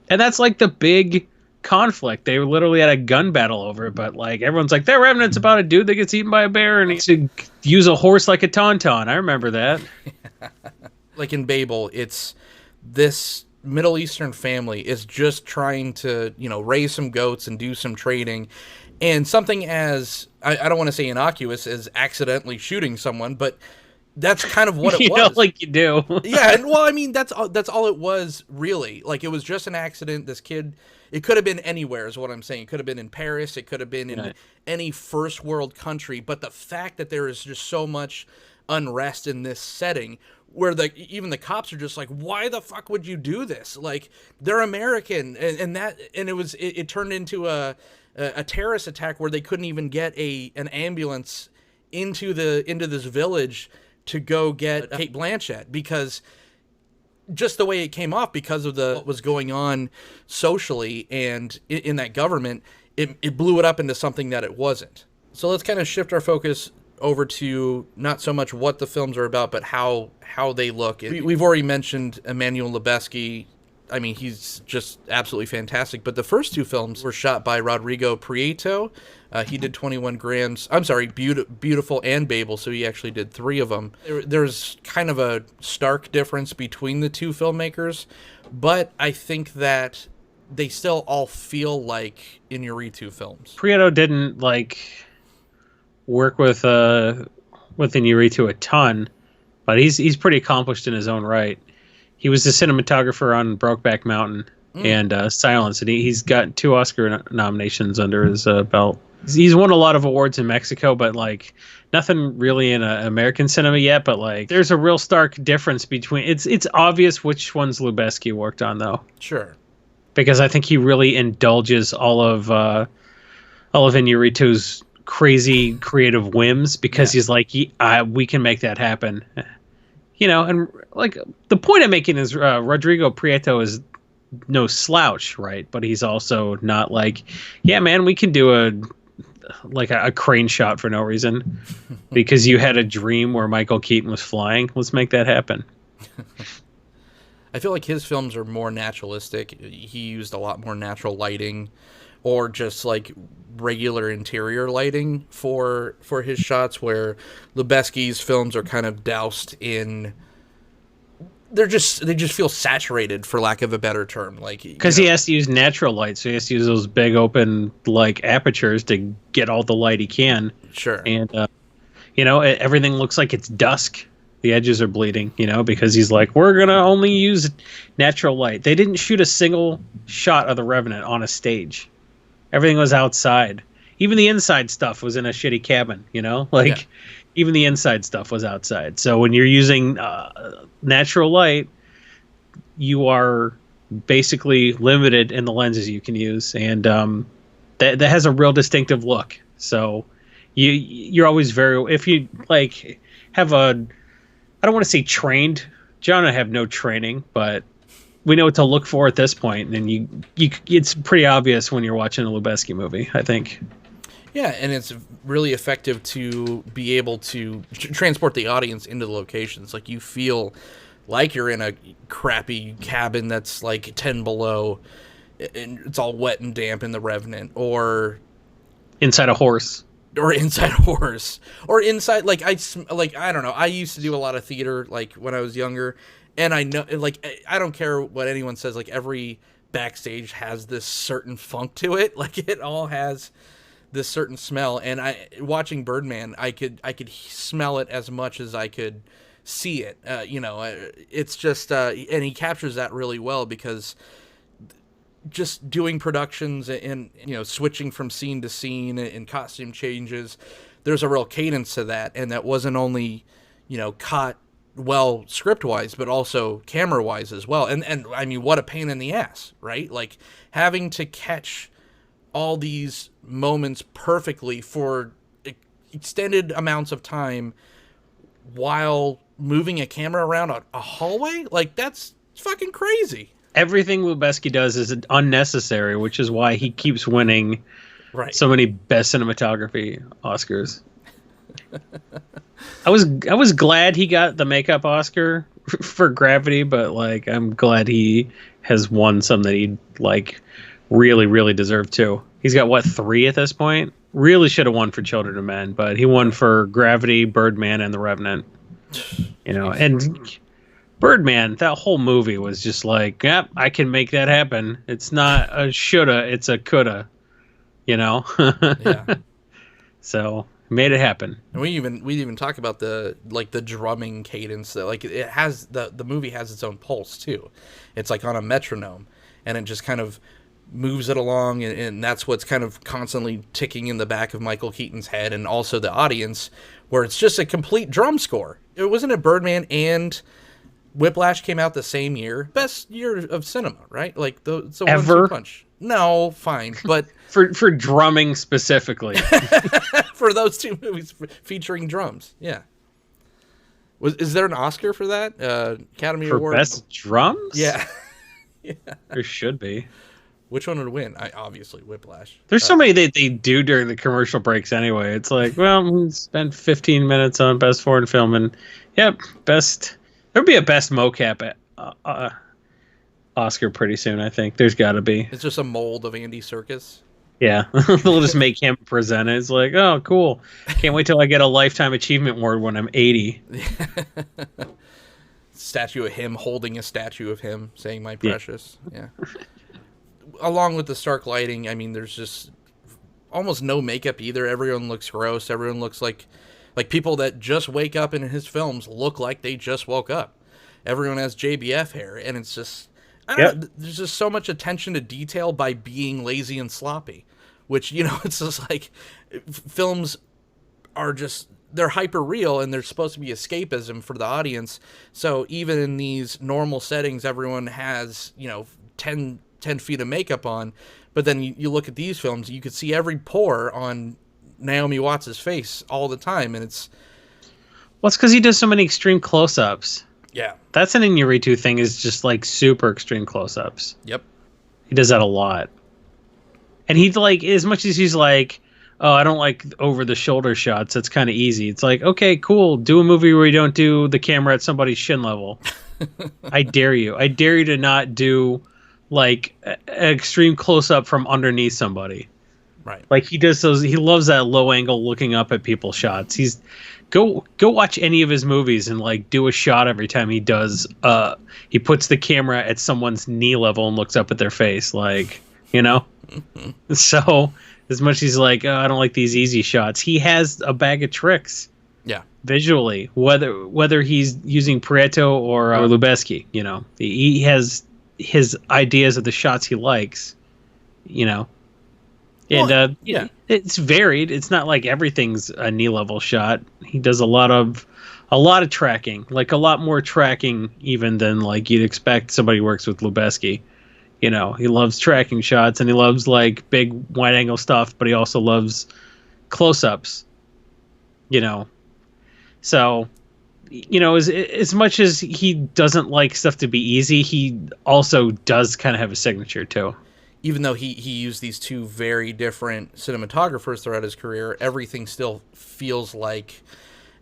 that's like the big conflict. They literally had a gun battle over it, but like everyone's like, The Revenant's about a dude that gets eaten by a bear and he to use a horse like a tauntaun. I remember that. Like in Babel, it's this Middle Eastern family is just trying to, raise some goats and do some trading. And something as, I don't want to say innocuous as accidentally shooting someone, but that's kind of what it was. Like you do. Yeah, well, I mean, that's all it was, really. Like, it was just an accident. This kid, it could have been anywhere, is what I'm saying. It could have been in Paris. It could have been in any first world country. But the fact that there is just so much unrest in this setting, where even the cops are just like, why the fuck would you do this? Like, they're American, and it turned into a terrorist attack where they couldn't even get an ambulance into this village to go get Kate Blanchett, because just the way it came off, because of what was going on socially and in that government, it blew it up into something that it wasn't. So let's kind of shift our focus over to not so much what the films are about, but how they look. We've already mentioned Emmanuel Lubezki. I mean, he's just absolutely fantastic. But the first two films were shot by Rodrigo Prieto. He did 21 grams. I'm sorry, Beautiful and Babel, so he actually did 3 of them. There's kind of a stark difference between the two filmmakers, but I think that they still all feel like Iñárritu films. Prieto didn't work with Iñárritu a ton, but he's pretty accomplished in his own right. He was the cinematographer on Brokeback Mountain and Silence, and he's got 2 Oscar nominations under his belt. He's won a lot of awards in Mexico, but nothing really in American cinema yet. But there's a real stark difference between. It's obvious which ones Lubezki worked on, though. Sure. Because I think he really indulges all of Iñárritu's crazy creative whims, because he's like, we can make that happen. And the point I'm making is Rodrigo Prieto is no slouch, right? But he's also not yeah, man, we can do a crane shot for no reason because you had a dream where Michael Keaton was flying. Let's make that happen. I feel like his films are more naturalistic. He used a lot more natural lighting, or just like regular interior lighting for his shots, where Lubezki's films are kind of doused in, they just feel saturated, for lack of a better term, like because he has to use natural light, so he has to use those big open like apertures to get all the light he can. Sure. And everything looks like it's dusk. The edges are bleeding, because he's like, we're gonna only use natural light. They didn't shoot a single shot of the Revenant on a stage. Everything was outside. Even the inside stuff was in a shitty cabin, even the inside stuff was outside. So when you're using natural light, you are basically limited in the lenses you can use, and that has a real distinctive look. So you're always if you like have a, I don't want to say trained. John and I have no training, but we know what to look for at this point, and you it's pretty obvious when you're watching a Lubezki movie, I think. Yeah, and it's really effective to be able to transport the audience into the locations. Like, you feel like you're in a crappy cabin that's like 10 below, and it's all wet and damp in The Revenant, or inside a horse. Or inside a horse. Or inside, I don't know. I used to do a lot of theater, like, when I was younger, and I know, like, I don't care what anyone says, like, every backstage has this certain funk to it. Like, it all has this certain smell, and watching Birdman, I could smell it as much as I could see it. It's just, and he captures that really well, because just doing productions and switching from scene to scene and costume changes, there's a real cadence to that, and that wasn't only caught well script wise, but also camera wise as well. And I mean, what a pain in the ass, right? Like, having to catch all these moments perfectly for extended amounts of time while moving a camera around a hallway, like, that's fucking crazy. Everything Lubezki does is unnecessary, which is why he keeps winning so many best cinematography Oscars. I was glad he got the makeup Oscar for Gravity, but like, I'm glad he has won some that he really, really deserved too. He's got 3 at this point. Really should have won for Children of Men, but he won for Gravity, Birdman, and The Revenant. And Birdman, that whole movie was just like, yep, I can make that happen. It's not a shoulda, it's a coulda. Yeah. So made it happen. And we even talk about the drumming cadence that it has, the movie has its own pulse too. It's like on a metronome, and it just kind of moves it along, and that's what's kind of constantly ticking in the back of Michael Keaton's head, and also the audience, where it's just a complete drum score. It wasn't a Birdman and Whiplash came out the same year. Best year of cinema, right? Like, it's a ever 1-2 punch. No, fine, but for drumming specifically, for those 2 movies featuring drums, yeah. Is there an Oscar for that? Academy for Award best drums? Yeah. Yeah, there should be. Which one would win? Obviously Whiplash. There's so many that they do during the commercial breaks anyway. It's like, well, we spent 15 minutes on best foreign film, and yep, best. There'll be a best mocap Oscar pretty soon, I think. There's got to be. It's just a mold of Andy Serkis. Yeah, they'll just make him present it. It's like, oh, cool. Can't wait till I get a Lifetime Achievement Award when I'm 80. Statue of him holding a statue of him saying, "My precious." Yeah. Along with the stark lighting, I mean, there's just almost no makeup either. Everyone looks gross. Everyone looks like people that just wake up in his films look like they just woke up. Everyone has JBF hair, and it's just, I don't know, there's just so much attention to detail by being lazy and sloppy, which, it's just like, films are just, they're hyper real, and they're supposed to be escapism for the audience. So even in these normal settings, everyone has, 10 feet of makeup on, but then you look at these films, you could see every pore on Naomi Watts' face all the time, and it's because he does so many extreme close-ups. Yeah, that's an Iñárritu thing, is just like super extreme close-ups. Yep, he does that a lot, and he's like, as much as he's like, oh, I don't like over-the-shoulder shots, that's kind of easy. It's like, okay, cool, do a movie where you don't do the camera at somebody's shin level. I dare you to not do like an extreme close up from underneath somebody. Right. Like he does those. He loves that low angle looking up at people shots. He's go watch any of his movies and like do a shot every time he does. He puts the camera at someone's knee level and looks up at their face, like, you know. So as much as he's like, oh, I don't like these easy shots, he has a bag of tricks. Yeah. Visually, whether he's using Pareto or Lubeski, you know, he has his ideas of the shots he likes, you know. And yeah, it's varied. It's not like everything's a knee level shot. He does a lot of tracking, like a lot more tracking even than like you'd expect somebody who works with Lubeski. You know, he loves tracking shots and he loves like big wide angle stuff, but he also loves close ups. You know, so you know, as much as he doesn't like stuff to be easy, he also does kind of have a signature too. Even though he used these two very different cinematographers throughout his career, everything still feels like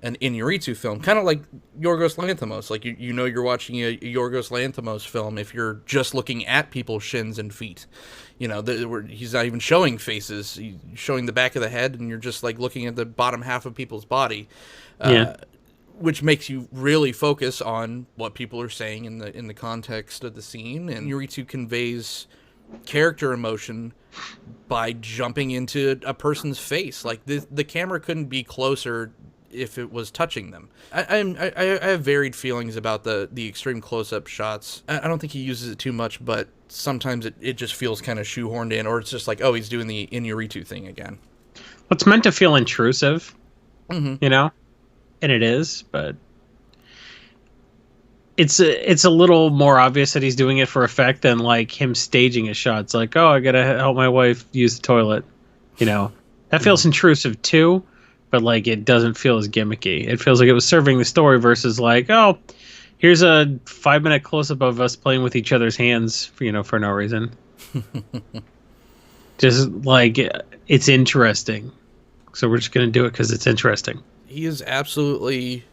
an Iñárritu film. Kind of like Yorgos Lanthimos. Like, you know you're watching a Yorgos Lanthimos film if you're just looking at people's shins and feet. You know, he's not even showing faces. He's showing the back of the head, and you're just, like, looking at the bottom half of people's body. Which makes you really focus on what people are saying in the context of the scene. And Iñárritu conveys character emotion by jumping into a person's face. Like the camera couldn't be closer if it was touching them. I have varied feelings about the extreme close-up shots. I don't think he uses it too much, but sometimes it just feels kind of shoehorned in, or it's just like, oh, he's doing the Iñárritu thing again. Well, it's meant to feel intrusive, you know, and it is, but it's a little more obvious that he's doing it for effect than like him staging his shots. Like, oh, I gotta help my wife use the toilet. You know, that feels intrusive too, but like it doesn't feel as gimmicky. It feels like it was serving the story versus like, oh, here's a 5-minute close up of us playing with each other's hands, for no reason. Just like it's interesting, so we're just gonna do it because it's interesting. He is absolutely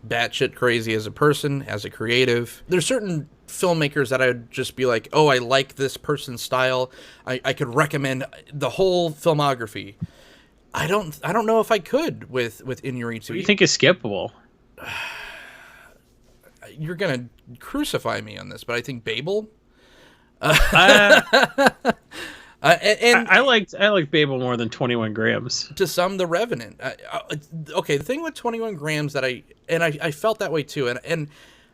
batshit crazy as a person, as a creative. There's certain filmmakers that I'd just be like, oh, I like this person's style. I could recommend the whole filmography. I don't know if I could with Iñárritu. What do you think is skippable? You're gonna crucify me on this, but I think Babel. And I like Babel more than 21 grams. To some, The Revenant. Okay, the thing with 21 grams that I felt that way too, and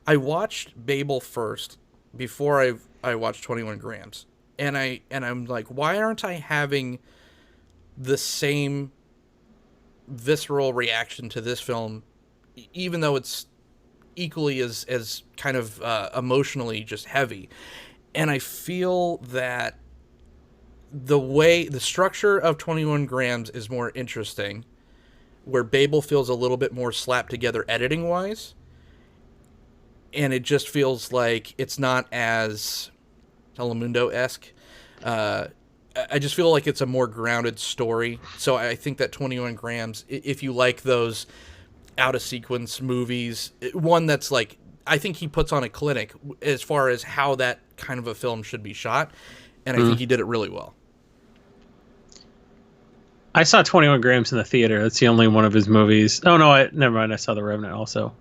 I watched Babel first before I watched 21 grams, and I'm like, why aren't I having the same visceral reaction to this film, even though it's equally as kind of emotionally just heavy? And I feel that the structure of 21 grams is more interesting, where Babel feels a little bit more slapped together editing wise, and it just feels like it's not as Telemundo-esque. I just feel like it's a more grounded story. So I think that 21 grams, if you like those out of sequence movies, one that's like, I think he puts on a clinic as far as how that kind of a film should be shot, and I think he did it really well. I saw 21 grams in the theater. That's the only one of his movies. Oh, no, never mind. I saw The Revenant also.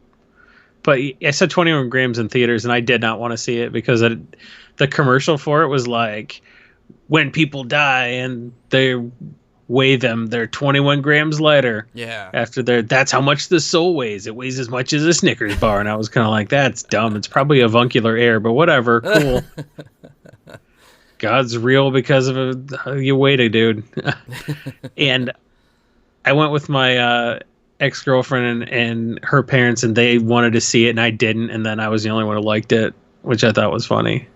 But I saw 21 grams in theaters, and I did not want to see it because the commercial for it was like, when people die and they weigh them, they're 21 grams lighter. Yeah. That's how much the soul weighs. It weighs as much as a Snickers bar. And I was kind of like, that's dumb. It's probably avuncular air, but whatever. Cool. God's real because of how you weighed it, dude. And I went with my ex-girlfriend and her parents, and they wanted to see it, and I didn't. And then I was the only one who liked it, which I thought was funny.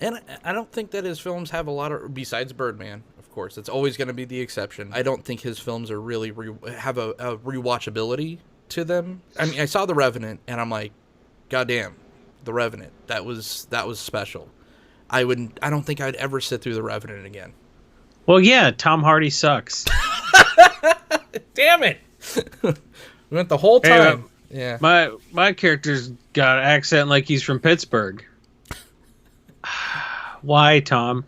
And I don't think that his films have a lot of, besides Birdman, of course, it's always going to be the exception. I don't think his films are really have a rewatchability to them. I mean, I saw The Revenant, and I'm like, goddamn, The Revenant. That was special. I don't think I'd ever sit through The Revenant again. Well, yeah, Tom Hardy sucks. Damn it! We went the whole time. Yeah. My character's got an accent like he's from Pittsburgh. Why, Tom?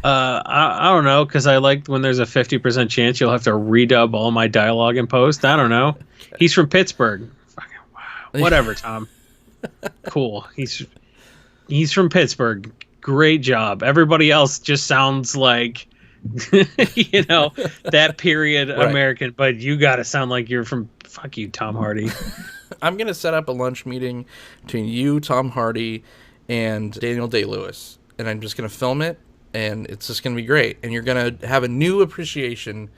I don't know, because I like when there's a 50% chance you'll have to redub all my dialogue in post. I don't know. Okay. He's from Pittsburgh. Fucking wow. Whatever, Tom. Cool. He's from Pittsburgh. Great job. Everybody else just sounds like, you know, that period right. American, but you got to sound like you're from, fuck you, Tom Hardy. I'm going to set up a lunch meeting between you, Tom Hardy, and Daniel Day-Lewis, and I'm just going to film it, and it's just going to be great, and you're going to have a new appreciation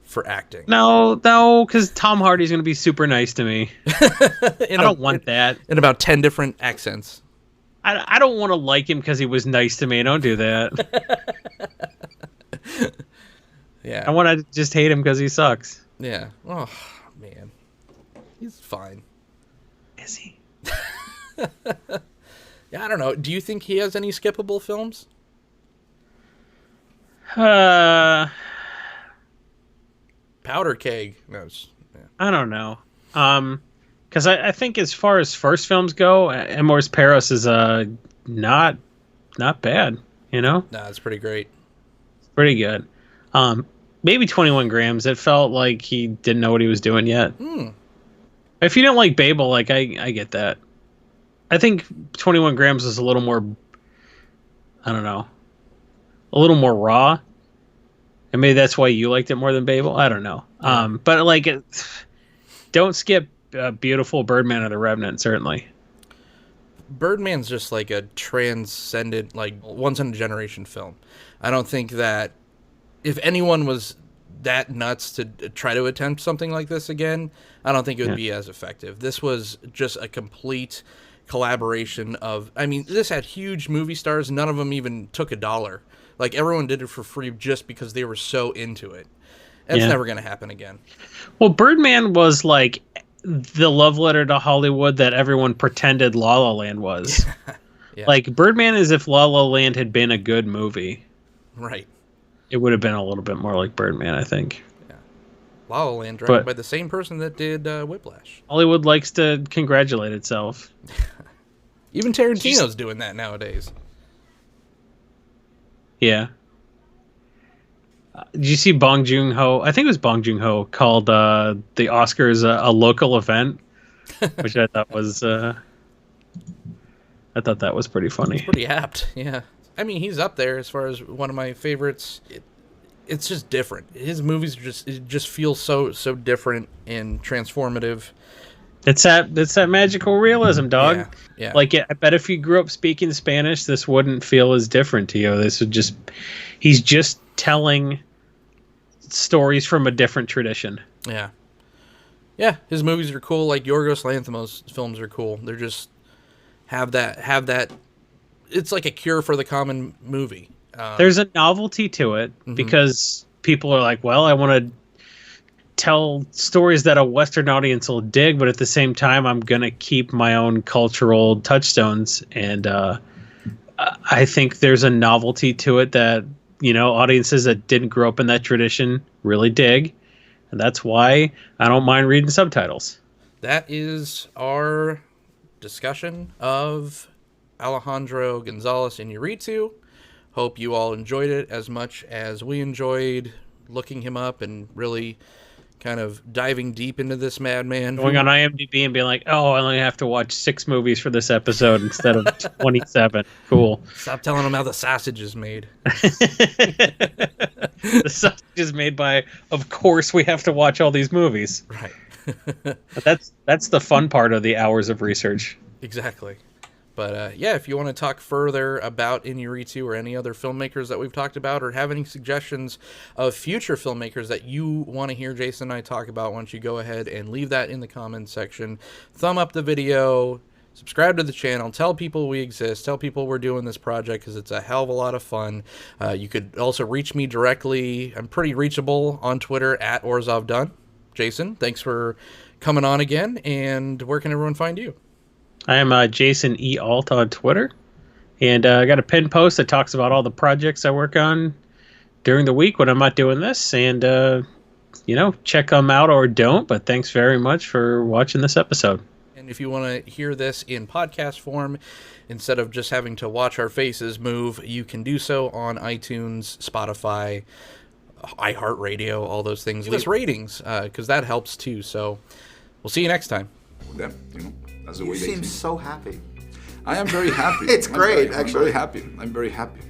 for acting. No, because Tom Hardy's going to be super nice to me. I don't want that. In about 10 different accents. I don't want to like him because he was nice to me. Don't do that. Yeah. I want to just hate him because he sucks. Yeah. Oh, man. He's fine. Is he? Yeah, I don't know. Do you think he has any skippable films? Powder Keg. No, yeah. I don't know. Because I think as far as first films go, Ammores Perros is not bad, you know? Nah, it's pretty great. It's pretty good. Maybe 21 Grams. It felt like he didn't know what he was doing yet. If you don't like Babel, like I get that. I think 21 Grams is a little more, I don't know, a little more raw. And maybe that's why you liked it more than Babel. I don't know. But like, don't skip Beautiful, Birdman, or The Revenant, certainly. Birdman's just like a transcendent, like once in a generation film. I don't think that if anyone was that nuts to try to attempt something like this again, I don't think it would be as effective. This was just a complete collaboration of, I mean, this had huge movie stars. None of them even took $1. Like, everyone did it for free just because they were so into it. That's never going to happen again. Well, Birdman was like the love letter to Hollywood that everyone pretended La La Land was. Yeah. Like, Birdman is if La La Land had been a good movie. Right. It would have been a little bit more like Birdman, I think. Yeah. La La Land, directed by the same person that did Whiplash. Hollywood likes to congratulate itself. Even Tarantino's doing that nowadays. Yeah. Did you see Bong Joon-ho? I think it was Bong Joon-ho called the Oscars a local event, which I thought was pretty funny. It's pretty apt, yeah. I mean, he's up there as far as one of my favorites. It's just different. His movies just feel so different and transformative. It's that magical realism, dog. Yeah. Like, I bet if you grew up speaking Spanish, this wouldn't feel as different to you. He's just telling stories from a different tradition. Yeah. Yeah, his movies are cool. Like Yorgos Lanthimos' films are cool. They're just have that. It's like a cure for the common movie. There's a novelty to it because people are like, well, I want to tell stories that a Western audience will dig, but at the same time, I'm going to keep my own cultural touchstones. And I think there's a novelty to it that, you know, audiences that didn't grow up in that tradition really dig. And that's why I don't mind reading subtitles. That is our discussion of Alejandro González Iñárritu. Hope you all enjoyed it as much as we enjoyed looking him up and really kind of diving deep into this madman. Going on IMDb and being like, oh, I only have to watch 6 movies for this episode instead of 27. Cool. Stop telling them how the sausage is made. The sausage is made by, of course, we have to watch all these movies. Right. But that's the fun part of the hours of research. Exactly. But yeah, if you want to talk further about Iñárritu or any other filmmakers that we've talked about, or have any suggestions of future filmmakers that you want to hear Jason and I talk about, why don't you go ahead and leave that in the comments section. Thumb up the video, subscribe to the channel, tell people we exist, tell people we're doing this project because it's a hell of a lot of fun. You could also reach me directly. I'm pretty reachable on Twitter at OrzovDunn. Jason, thanks for coming on again, and where can everyone find you? I am Jason E. Alt on Twitter, and I got a pinned post that talks about all the projects I work on during the week when I'm not doing this, and, you know, check them out or don't, but thanks very much for watching this episode. And If you want to hear this in podcast form, instead of just having to watch our faces move, you can do so on iTunes, Spotify, iHeartRadio, all those things. Leave us ratings, because that helps too. So we'll see you next time. Them, that's the way You they seem think. so happy. I am very happy. It's great, I'm actually. very happy. I'm very happy.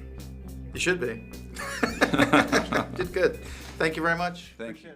You should be. Did good. Thank you very much. Thank you.